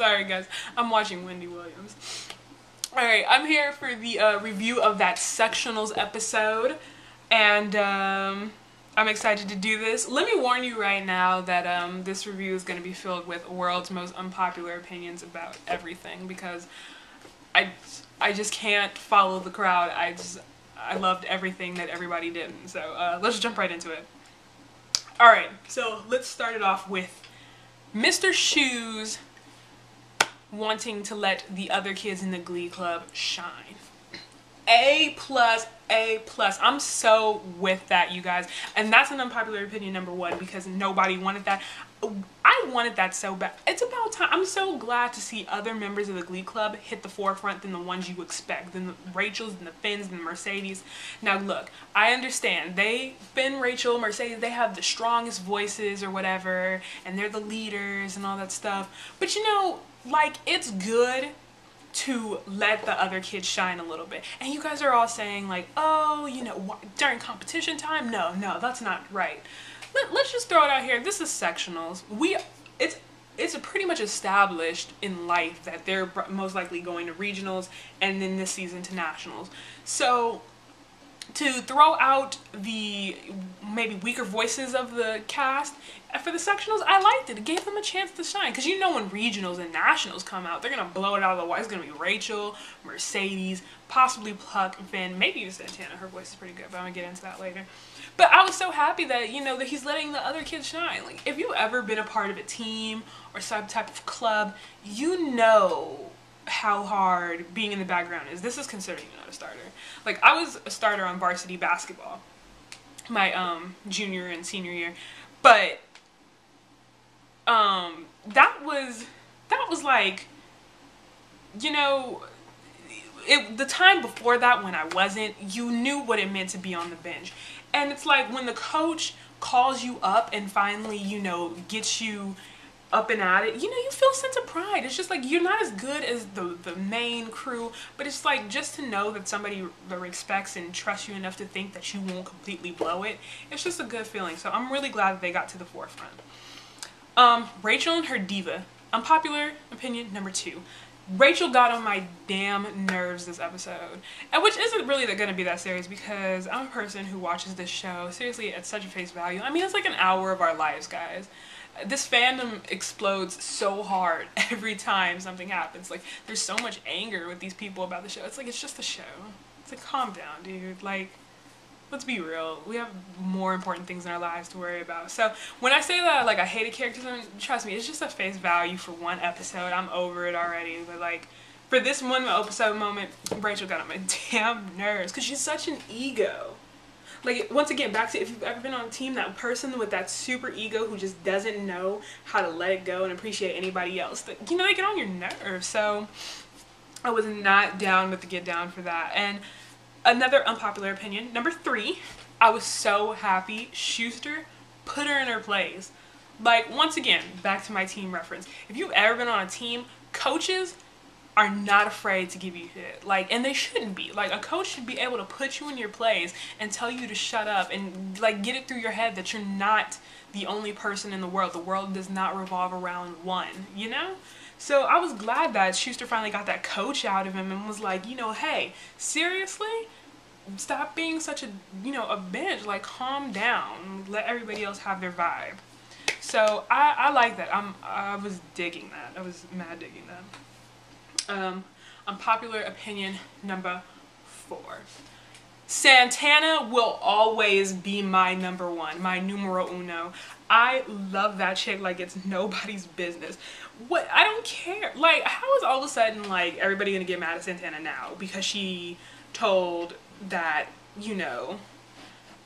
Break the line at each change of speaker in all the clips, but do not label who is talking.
Sorry guys, I'm watching Wendy Williams. Alright, I'm here for the review of that Sectionals episode, and I'm excited to do this. Let me warn you right now that this review is going to be filled with world's most unpopular opinions about everything, because I just can't follow the crowd. I loved everything that everybody did, so let's jump right into it. Alright, so let's start it off with Mr. Shoes wanting to let the other kids in the Glee Club shine. A plus, A plus. I'm so with that, you guys. And that's an unpopular opinion number one, because nobody wanted that. I wanted that so bad. It's about time. I'm so glad to see other members of the Glee Club hit the forefront than the ones you expect. Than the Rachels and the Finns and the Mercedes. Now look, I understand. Finn, Rachel, Mercedes, they have the strongest voices or whatever. And they're the leaders and all that stuff. But you know, like, it's good to let the other kids shine a little bit. And you guys are all saying like, oh, you know, during competition time? No, that's not right. Let's just throw it out here. This is Sectionals. It's pretty much established in life that they're most likely going to regionals and then this season to nationals. So to throw out the maybe weaker voices of the cast for the Sectionals, I liked it. It gave them a chance to shine, because you know when regionals and nationals come out, they're gonna blow it out of the water. It's gonna be Rachel, Mercedes, possibly Puck, Finn, maybe even Santana. Her voice is pretty good, but I'm gonna get into that later. But I was so happy that, you know, that he's letting the other kids shine. Like, if you've ever been a part of a team or some type of club, you know how hard being in the background is. This is considering you're not a starter. Like, I was a starter on varsity basketball my junior and senior year, but that was like, you know, the time before that when I wasn't, you knew what it meant to be on the bench. And it's like when the coach calls you up and finally, you know, gets you up and at it, you know, you feel a sense of pride. It's just like you're not as good as the main crew, but it's like just to know that somebody respects and trusts you enough to think that you won't completely blow it. It's just a good feeling. So I'm really glad that they got to the forefront. Rachel and her diva. Unpopular opinion number two. Rachel got on my damn nerves this episode, and which isn't really going to be that serious, because I'm a person who watches this show seriously at such a face value. I mean, it's like an hour of our lives, guys. This fandom explodes so hard every time something happens. Like, there's so much anger with these people about the show. It's like, it's just a show. It's like, calm down, dude. Like, let's be real. We have more important things in our lives to worry about. So when I say that, like, I hated characters, trust me, it's just a face value for one episode. I'm over it already. But, like, for this one episode moment, Rachel got on my damn nerves, because she's such an ego. Like, once again, back to, if you've ever been on a team, that person with that super ego who just doesn't know how to let it go and appreciate anybody else, that, you know, they get on your nerves. So I was not down with the get down for that. And another unpopular opinion, number three, I was so happy Schuster put her in her place. Like, once again, back to my team reference. If you've ever been on a team, coaches are not afraid to give you shit. Like, and they shouldn't be. Like, a coach should be able to put you in your place and tell you to shut up and, like, get it through your head that you're not the only person in the world. The world does not revolve around one, you know? So I was glad that Schuster finally got that coach out of him and was like, you know, hey, seriously? Stop being such a, you know, a bitch. Like, calm down. Let everybody else have their vibe. So I like that. I was digging that. I was mad digging that. Unpopular opinion number four. Santana will always be my number one, my numero uno. I love that chick like it's nobody's business. What? I don't care. Like, how is all of a sudden, like, everybody gonna get mad at Santana now because she told that, you know,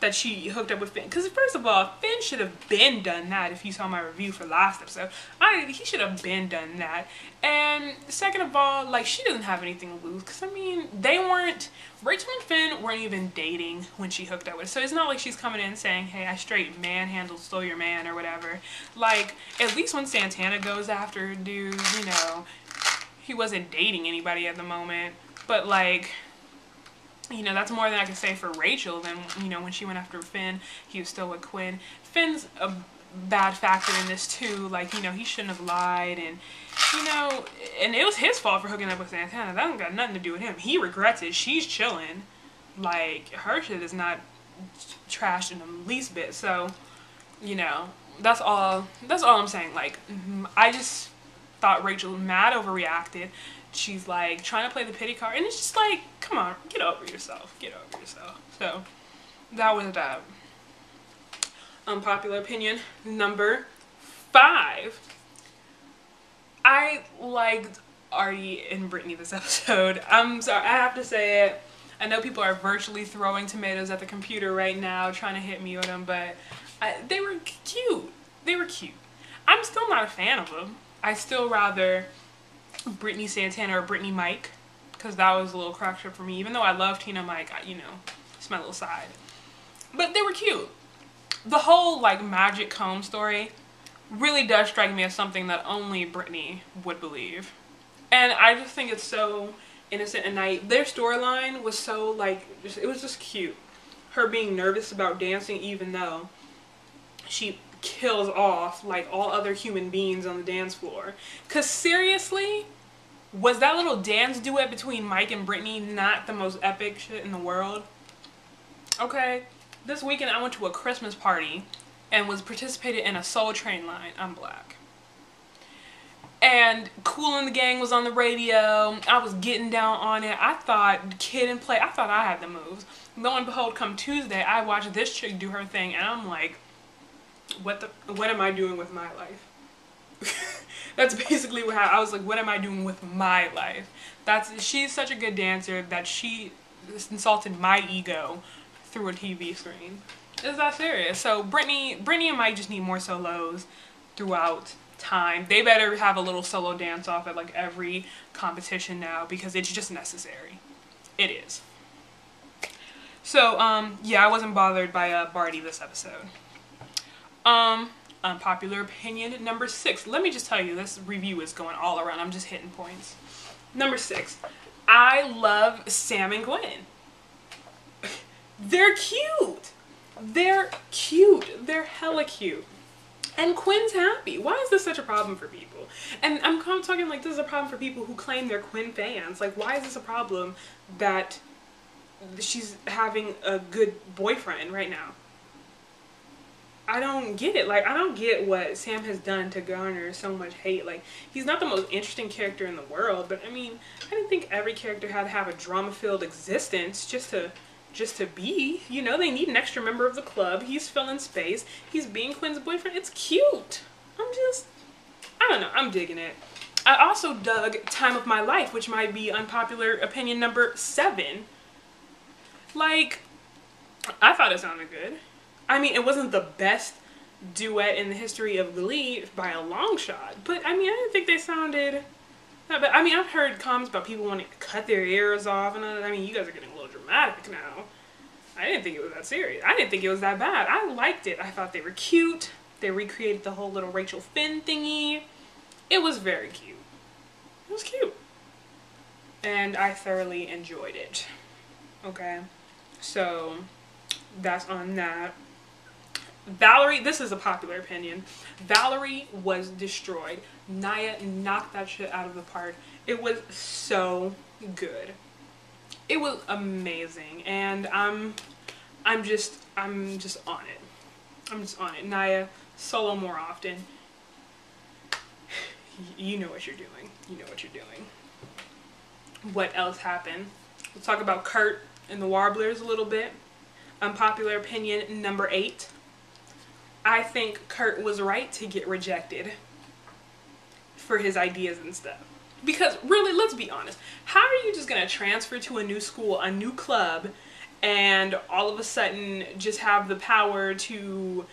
that she hooked up with Finn? Because first of all, Finn should have been done that. If you saw my review for last episode, he should have been done that. And second of all, like, she doesn't have anything to lose, because I mean, Rachel and Finn weren't even dating when she hooked up with. So it's not like she's coming in saying, hey, I straight manhandled, stole your man or whatever. Like, at least when Santana goes after dudes, you know, he wasn't dating anybody at the moment. But like, you know, that's more than I can say for Rachel. Than, you know, when she went after Finn, he was still with Quinn. Finn's bad factor in this too. Like, you know, he shouldn't have lied, and you know, and it was his fault for hooking up with Santana. That don't got nothing to do with him. He regrets it. She's chilling. Like, her shit is not trashed in the least bit. So, you know, that's all I'm saying. Like, I just thought Rachel mad overreacted. She's like trying to play the pity card, and it's just like, come on, get over yourself. Get over yourself. So that was that. Unpopular opinion number 5. I liked Artie and Brittany this episode. I'm sorry, I have to say it. I know people are virtually throwing tomatoes at the computer right now, trying to hit me with them, but they were cute. They were cute. I'm still not a fan of them. I still rather Brittany Santana or Brittany Mike, because that was a little crack shot for me. Even though I love Tina Mike, you know, it's my little side. But they were cute. The whole, like, magic comb story really does strike me as something that only Brittany would believe. And I just think it's so innocent and naive. Their storyline was so, like, it was just cute. Her being nervous about dancing even though she kills off, like, all other human beings on the dance floor. Because seriously, was that little dance duet between Mike and Brittany not the most epic shit in the world? Okay? This weekend I went to a Christmas party and was participated in a Soul Train line. I'm black. And Kool and the Gang was on the radio. I was getting down on it. I thought Kid and Play, I thought I had the moves. Lo and behold, come Tuesday, I watched this chick do her thing, and I'm like, what am I doing with my life? That's basically what I was like, what am I doing with my life? She's such a good dancer that she insulted my ego through a TV screen. Is that serious? So Brittany and Mike just need more solos throughout time. They better have a little solo dance off at like every competition now, because it's just necessary. It is. So yeah, I wasn't bothered by Barty this episode. Unpopular opinion number 6. Let me just tell you, this review is going all around. I'm just hitting points. Number 6. I love Sam and Gwen. They're cute. They're cute. They're hella cute. And Quinn's happy. Why is this such a problem for people? And I'm talking like this is a problem for people who claim they're Quinn fans. Like, why is this a problem that she's having a good boyfriend right now? I don't get it. Like, I don't get what Sam has done to garner so much hate. Like, he's not the most interesting character in the world, but I mean, I didn't think every character had to have a drama-filled existence just to be. You know, they need an extra member of the club. He's filling space. He's being Quinn's boyfriend. It's cute. I don't know. I'm digging it. I also dug Time of My Life, which might be unpopular opinion number 7. Like, I thought it sounded good. I mean, it wasn't the best duet in the history of Glee by a long shot, but I mean, I didn't think they sounded that bad. I mean, I've heard comments about people wanting to cut their ears off, and I mean, you guys are getting a little dramatic now. I didn't think it was that serious. I didn't think it was that bad. I liked it. I thought they were cute. They recreated the whole little Rachel Finn thingy. It was very cute. It was cute. And I thoroughly enjoyed it. Okay. So, that's on that. Valerie, this is a popular opinion. Valerie was destroyed. Naya knocked that shit out of the park. It was so good. It was amazing, and I'm just on it. I'm just on it. Naya, solo more often. You know what you're doing. You know what you're doing. What else happened? Let's talk about Kurt and the Warblers a little bit. Unpopular opinion number 8. I think Kurt was right to get rejected for his ideas and stuff. Because really, let's be honest, how are you just gonna transfer to a new school, a new club, and all of a sudden just have the power to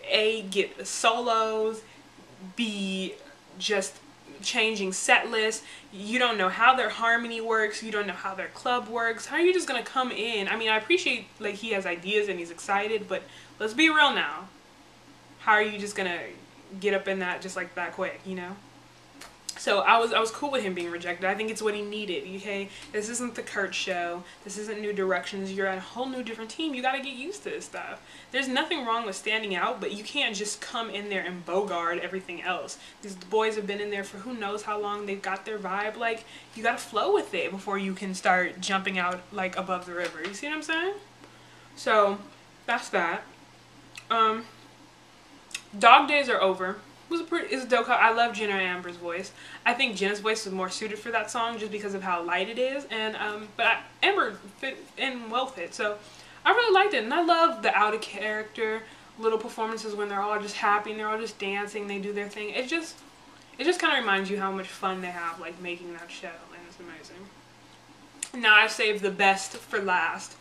A, get solos, B, just changing set lists? You don't know how their harmony works, you don't know how their club works. How are you just gonna come in? I mean, I appreciate like he has ideas and he's excited, but let's be real now. How are you just gonna get up in that just like that quick, you know? So I was cool with him being rejected. I think it's what he needed, okay? This isn't the Kurt show. This isn't New Directions. You're at a whole new different team. You gotta get used to this stuff. There's nothing wrong with standing out, but you can't just come in there and bogart everything else. These boys have been in there for who knows how long. They've got their vibe. Like, you gotta flow with it before you can start jumping out, like, above the river. You see what I'm saying? So, that's that. Dog Days Are Over. It's a dope. I love Jenna and Amber's voice. I think Jenna's voice was more suited for that song just because of how light it is, and Amber fit in well fit. So I really liked it, and I love the out of character little performances when they're all just happy and they're all just dancing. They do their thing. It just kind of reminds you how much fun they have like making that show, and it's amazing. Now I saved the best for last.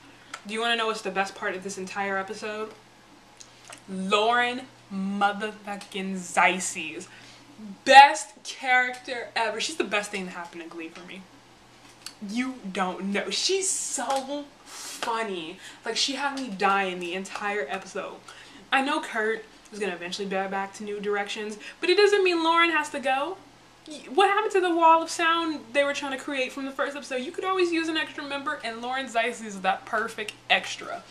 Do you want to know what's the best part of this entire episode? Lauren motherfucking Zeisses. Best character ever. She's the best thing that happened to Glee for me. You don't know. She's so funny. Like, she had me dying the entire episode. I know Kurt is going to eventually be back to New Directions, but it doesn't mean Lauren has to go. What happened to the wall of sound they were trying to create from the first episode? You could always use an extra member, and Lauren Zeisses is that perfect extra.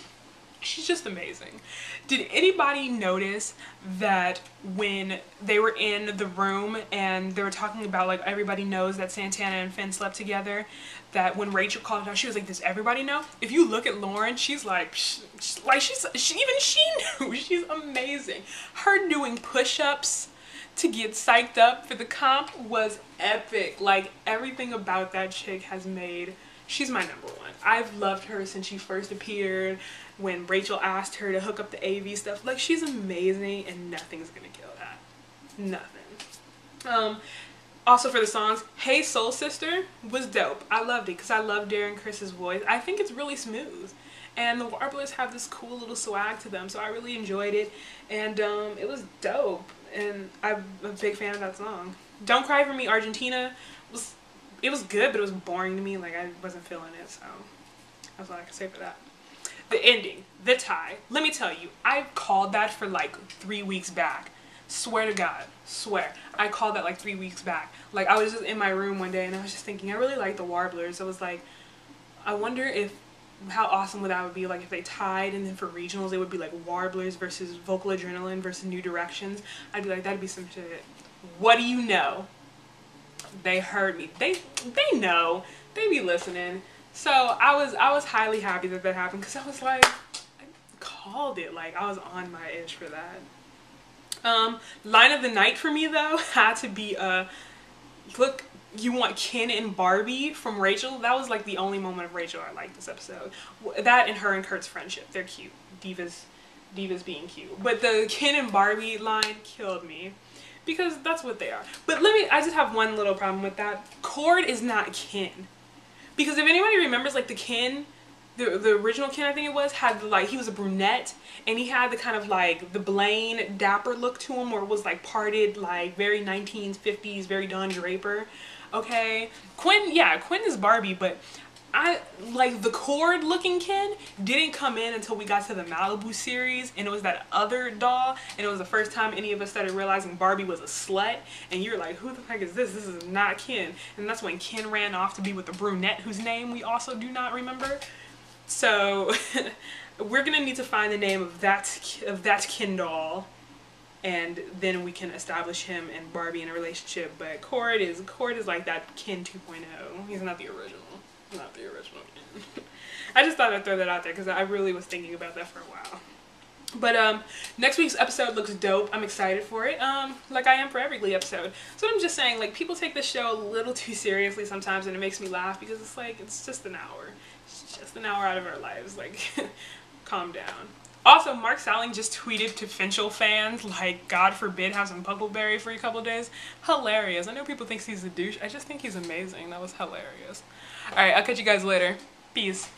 She's just amazing. Did anybody notice that when they were in the room and they were talking about, like, everybody knows that Santana and Finn slept together, that when Rachel called it out, she was like, does everybody know? If you look at Lauren, she's like, she knew. She's amazing. Her doing push-ups to get psyched up for the comp was epic. Like, everything about that chick has made, she's my number one. I've loved her since she first appeared, when Rachel asked her to hook up the AV stuff. Like, she's amazing, and nothing's gonna kill that. Nothing. Also for the songs, Hey Soul Sister was dope. I loved it because I love Darren Chris's voice. I think it's really smooth, and the Warblers have this cool little swag to them, so I really enjoyed it, and it was dope, and I'm a big fan of that song. Don't Cry For Me, Argentina, it was good, but it was boring to me. Like, I wasn't feeling it, so that's all I can say for that. The ending, the tie. Let me tell you, I called that for like 3 weeks back. Swear to God, swear. I called that like 3 weeks back. Like, I was just in my room one day and I was just thinking, I really like the Warblers. I was like, I wonder how awesome would that be, like, if they tied, and then for regionals it would be like Warblers versus Vocal Adrenaline versus New Directions. I'd be like, that'd be some shit. What do you know? They heard me. They know. They be listening. So I was highly happy that that happened, because I was like, I called it. Like, I was on my edge for that. Line of the night for me though had to be look, you want Ken and Barbie from Rachel. That was like the only moment of Rachel I liked this episode. That and her and Kurt's friendship. They're cute. Divas being cute. But the Ken and Barbie line killed me, because that's what they are. But I just have one little problem with that. Cord is not Ken. Because if anybody remembers, like, the Ken, the original Ken, I think it was, had, like, he was a brunette, and he had the kind of, like, the Blaine dapper look to him, where it was, like, parted, like, very 1950s, very Don Draper, okay? Quinn is Barbie, but like, the Cord looking Ken didn't come in until we got to the Malibu series, and it was that other doll, and it was the first time any of us started realizing Barbie was a slut, and you're like, who the heck is this? This is not Ken. And that's when Ken ran off to be with the brunette, whose name we also do not remember. So we're gonna need to find the name of that Ken doll, and then we can establish him and Barbie in a relationship. But Cord is like that Ken 2.0. He's not the original. Not the original Ken. I just thought I'd throw that out there because I really was thinking about that for a while. But next week's episode looks dope. I'm excited for it. Like I am for every Glee episode. So I'm just saying, like, people take this show a little too seriously sometimes, and it makes me laugh because it's like, it's just an hour. It's just an hour out of our lives. Like, calm down. Also, Mark Salling just tweeted to Finchel fans, like, God forbid have some Puckleberry for a couple of days. Hilarious. I know people think he's a douche. I just think he's amazing. That was hilarious. Alright, I'll catch you guys later. Peace.